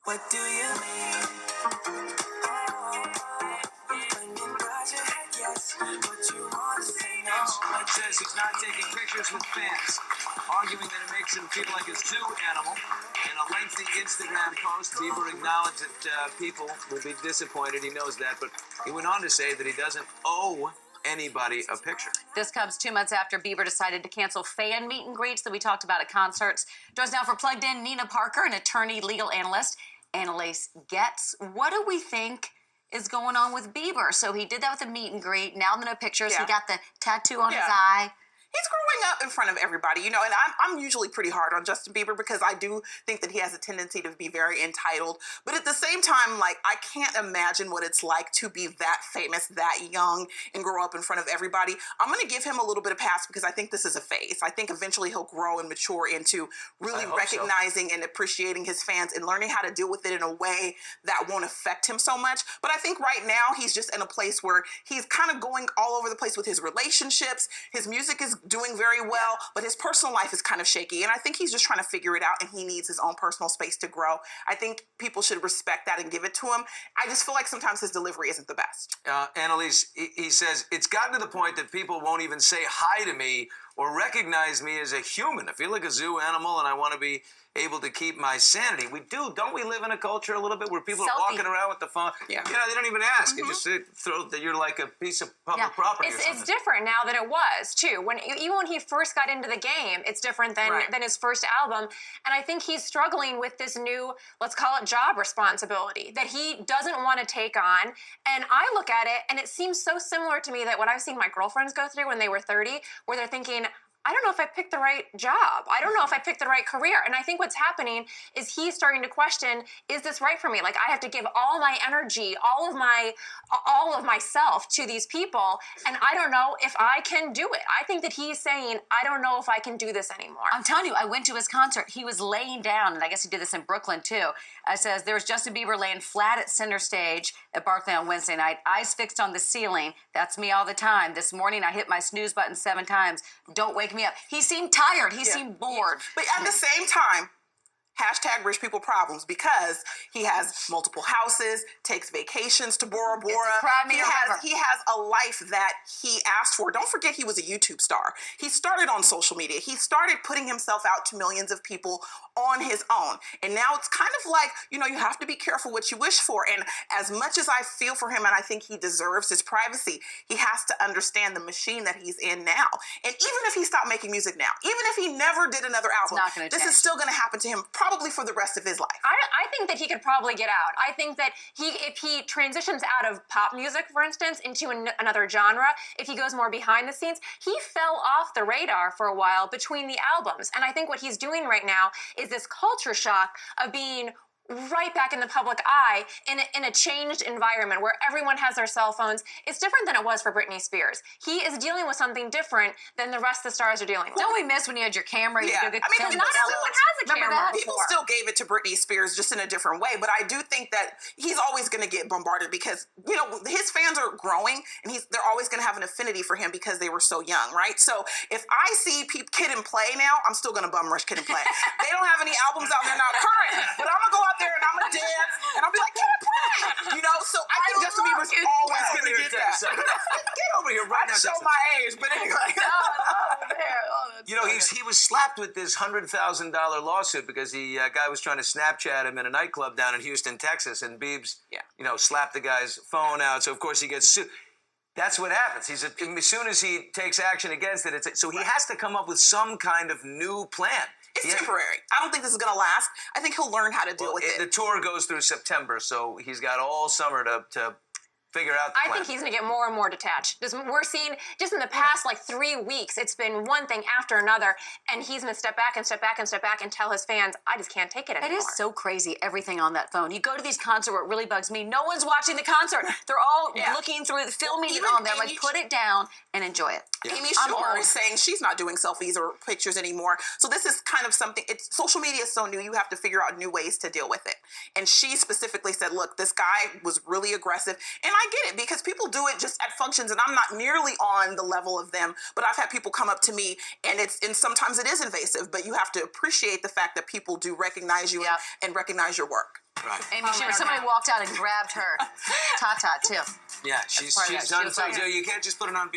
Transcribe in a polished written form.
What do you mean? When you nod your head yes, but you want to say no. Goetz says he's not taking pictures with fans, arguing that it makes him feel like a zoo animal. In a lengthy Instagram post, Bieber acknowledged that people will be disappointed. He knows that, but he went on to say that he doesn't owe anybody a picture. This comes 2 months after Bieber decided to cancel fan meet and greets that we talked about at concerts. Joins now for Plugged In, Nina Parker, an attorney, legal analyst, AnneElise Goetz. What do we think is going on with Bieber? So he did that with the meet and greet. Now the no pictures. Yeah. He got the tattoo on his eye. He's growing up in front of everybody, you know, and I'm usually pretty hard on Justin Bieber because I do think that he has a tendency to be very entitled. But at the same time, like, I can't imagine what it's like to be that famous, that young, and grow up in front of everybody. I'm going to give him a little bit of pass because I think this is a phase. I think eventually he'll grow and mature into really recognizing and appreciating his fans and learning how to deal with it in a way that won't affect him so much. But I think right now he's just in a place where he's kind of going all over the place with his relationships. His music is doing very well, but his personal life is kind of shaky. And I think he's just trying to figure it out, and he needs his own personal space to grow. I think people should respect that and give it to him. I just feel like sometimes his delivery isn't the best. Annalise, he says, it's gotten to the point that people won't even say hi to me or recognize me as a human. I feel like a zoo animal, and I want to be able to keep my sanity. We do. Don't we live in a culture a little bit where people are walking around with the phone? Yeah. You know, they don't even ask. You just throw that you're like a piece of public property or something. It's different now than it was, too. Even when he first got into the game, it's different than his first album. And I think he's struggling with this new, let's call it job responsibility, that he doesn't want to take on. And I look at it, and it seems so similar to me that what I've seen my girlfriends go through when they were 30, where they're thinking, I don't know if I picked the right job. I don't know if I picked the right career. And I think what's happening is he's starting to question, is this right for me? Like, I have to give all my energy, all of myself to these people, and I don't know if I can do it. I think that he's saying, I don't know if I can do this anymore. I'm telling you, I went to his concert. He was laying down, and I guess he did this in Brooklyn, too. It says, there was Justin Bieber laying flat at center stage at Barclay on Wednesday night, eyes fixed on the ceiling. That's me all the time. This morning, I hit my snooze button 7 times. Don't wake me up. He seemed tired. He seemed bored. But at the same time, hashtag rich people problems, because he has multiple houses, takes vacations to Bora Bora. He has a life that he asked for. Don't forget he was a YouTube star. He started on social media. He started putting himself out to millions of people on his own. And now it's kind of like, you know, you have to be careful what you wish for. And as much as I feel for him and I think he deserves his privacy, he has to understand the machine that he's in now. And even if he stopped making music now, even if he never did another album, this is still going to happen to him probably for the rest of his life. I think that he could probably get out. I think that if he transitions out of pop music, for instance, into another genre, if he goes more behind the scenes, he fell off the radar for a while between the albums. And I think what he's doing right now is this culture shock of being right back in the public eye in a changed environment where everyone has their cell phones. It's different than it was for Britney Spears. He is dealing with something different than the rest of the stars are dealing with. Don't we miss when you had your camera? You could I mean, not everyone has a camera. People still gave it to Britney Spears just in a different way, but I do think that he's always going to get bombarded because, you know, his fans are growing, and they're always going to have an affinity for him because they were so young, right? So if I see Kid and Play now, I'm still going to bum rush Kid and Play. They don't have any albums out there now current, but I'm going to go out there and I'm going to dance, and I'll be like, Kid and Play! You know, so I think Justin Bieber's always going to get that. Get over here right now, Show Justin. my age, but anyway. You know, he was slapped with this $100,000 lawsuit because the guy was trying to Snapchat him in a nightclub down in Houston, Texas, and Biebs, you know, slapped the guy's phone out. So of course he gets sued. That's what happens. As soon as he takes action against it, so he has to come up with some kind of new plan. It's temporary. I don't think this is going to last. I think he'll learn how to deal with it. The tour goes through September, so he's got all summer to figure out the plan. I think he's going to get more and more detached. We're seeing, just in the past, like 3 weeks, it's been one thing after another, and he's going to step back and step back and step back and tell his fans, I just can't take it anymore. It is so crazy, everything on that phone. You go to these concerts where it really bugs me. No one's watching the concert. They're all looking through, filming it on there. Like, put it down and enjoy it. Amy Schumer is saying she's not doing selfies or pictures anymore. So this is kind of something, social media is so new, you have to figure out new ways to deal with it. And she specifically said, look, this guy was really aggressive. And I get it, because people do it just at functions, and I'm not nearly on the level of them, but I've had people come up to me, and sometimes it is invasive, but you have to appreciate the fact that people do recognize you and recognize your work. Right. Amy Schumer. Somebody walked out and grabbed her Tata too. Yeah, she's part of that. done. She was like- You can't just put it on Bieber.